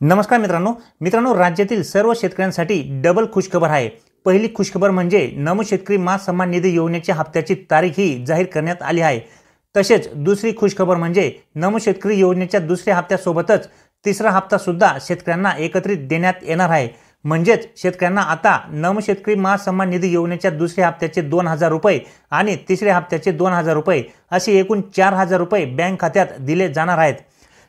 नमस्कार मित्रांनो राज्यातील सर्व शेतकऱ्यांसाठी डबल खुशखबर आहे। पहिली खुशखबर म्हणजे नमो शेतकरी मा सन्मान निधी योजनेच्या हप्त्याची तारीख ही जाहीर करण्यात आली आहे। तसेच दुसरी खुशखबर म्हणजे नमो शेतकरी योजनेच्या दुसऱ्या हप्त्यासोबतच तिसरा हप्ता सुद्धा शेतकऱ्यांना एकत्रित देण्यात येणार आहे। म्हणजेच शेतकऱ्यांना आता नमो शेतकरी मा सन्मान निधी योजनेच्या दुसऱ्या हप्त्याचे 2000 रुपये आणि तिसऱ्या हप्त्याचे 2000 रुपये असे एकूण 4000 रुपये बँक खात्यात दिले जाणार आहेत।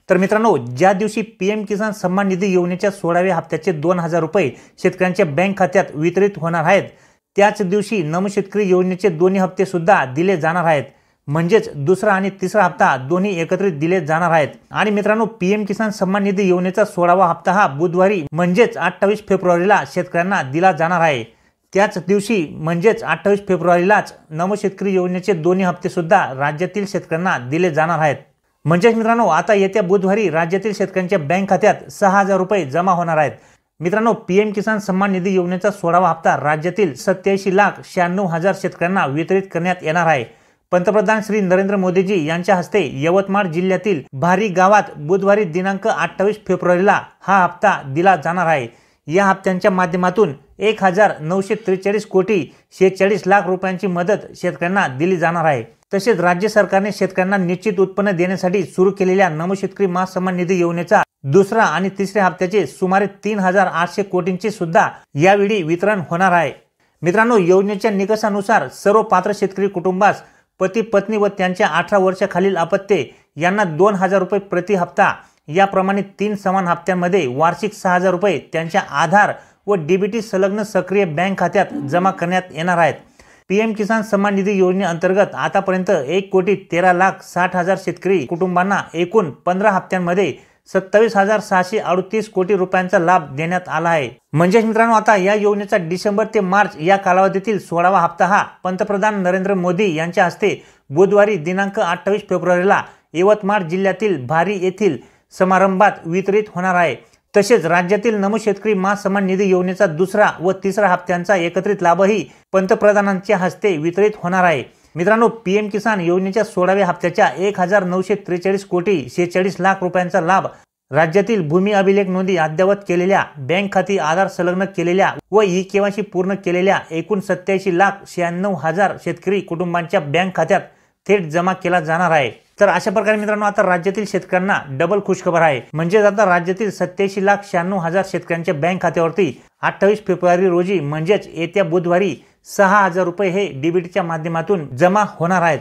तर मित्रांनो, ज्या दिवशी पीएम किसान सन्मान निधी योजनेच्या 16व्या हप्त्याचे 2000 रुपये शेतकऱ्यांच्या बँक खात्यात वितरित होणार आहेत, त्याच दिवशी नमो शेतकरी योजनेचे दोन्ही हप्ते सुद्धा दिले जाणार आहेत। म्हणजेच दुसरा आणि तिसरा हप्ता दोन्ही एकत्रित दिले जाणार आहेत। आणि मित्रांनो, पीएम किसान सन्मान निधी योजनेचा 16वा हप्ता हा बुधवारी म्हणजेच 28 फेब्रुवारीला शेतकऱ्यांना दिला जाणार आहे। त्याच दिवशी म्हणजेच 28 फेब्रुवारीलाच नमो शेतकरी योजनेचे दोन्ही हप्ते सुद्धा राज्यातील शेतकऱ्यांना दिले जाणार आहेत। म्हणजेच मित्रांनो, आता येत्या बुधवारी राज्यातील शेतकऱ्यांच्या बँक खात्यात 6000 रुपये जमा होणार आहेत। मित्रांनो, पीएम किसान सन्मान निधी योजनेचा 16वा हप्ता राज्यातील 87,96,000 शेतकऱ्यांना वितरित करण्यात येणार आहे। पंतप्रधान श्री नरेंद्र मोदीजी यांच्या हस्ते यवतमाळ जिल्ह्यातील भारी गावात बुधवारी दिनांक 28 फेब्रुवारीला हा हप्ता दिला जाणार आहे। या हप्त्यांच्या माध्यमातून 1943 कोटी 46 लाख रुपयांची मदत शेतकऱ्यांना दिली जाणार आहे। तसेच राज्य सरकारने शेतकऱ्यांना निश्चित उत्पन्न देण्यासाठी सुरू केलेल्या नमो शेतकरी मा सन्मान निधी योजनेचा दुसरा आणि तिसऱ्या हप्त्याचे सुमारे 3800 कोटींचे सुद्धा यावेळी वितरण होणार आहे। मित्रांनो, योजनेच्या निकषानुसार सर्व पात्र शेतकरी कुटुंबास पती पत्नी व त्यांच्या 18 वर्षाखालील अपत्ये यांना 2000 रुपये प्रति हप्ता याप्रमाणे 3 समान हप्त्यांमध्ये वार्षिक 6000 रुपये त्यांच्या आधार व डीबीटी संलग्न सक्रिय बँक खात्यात जमा करण्यात येणार आहेत। पीएम किसान सन्मान निधी योजनेअंतर्गत आतापर्यंत 1,13,60,000 शेतकरी कुटुंबांना एकूण 15 हप्त्यांमध्ये 27,638 कोटी रुपयांचा लाभ देण्यात आला आहे। म्हणजे मित्रांनो, आता या योजनेचा डिसेंबर ते मार्च या कालावधीतील 16वा हप्ता हा पंतप्रधान नरेंद्र मोदी यांच्या हस्ते बुधवारी दिनांक 28 फेब्रुवारीला यवतमाळ जिल्ह्यातील भारी येथील समारंभात वितरित होणार आहे। तसेच राज्यातील नमो शेतकरी मा सन्मान निधी योजनेचा दुसरा व तिसरा हप्त्यांचा एकत्रित लाभही पंतप्रधानांच्या हस्ते वितरित होणार आहे। मित्रांनो, पीएम किसान योजनेच्या 16व्या हप्त्याच्या 1943 कोटी 46 लाख रुपयांचा लाभ राज्यातील भूमी अभिलेख नोंदी अद्ययावत केलेल्या, बँक खाती आधार संलग्न केलेल्या व ई-केवायसी पूर्ण केलेल्या एकूण 87,96,000 शेतकरी कुटुंबांच्या बँक खात्यात थेट जमा केला जाणार आहे। तर अशा प्रकारे मित्रांनो, आता राज्यातील शेतकऱ्यांना डबल खुशखबर आहे। म्हणजे आता राज्यातील 87,96,000 शेतकऱ्यांच्या बँक खात्यावरती 28 फेब्रुवारी रोजी म्हणजेच येत्या बुधवारी 6000 रुपये हे डीबीटीच्या माध्यमातून जमा होणार आहेत।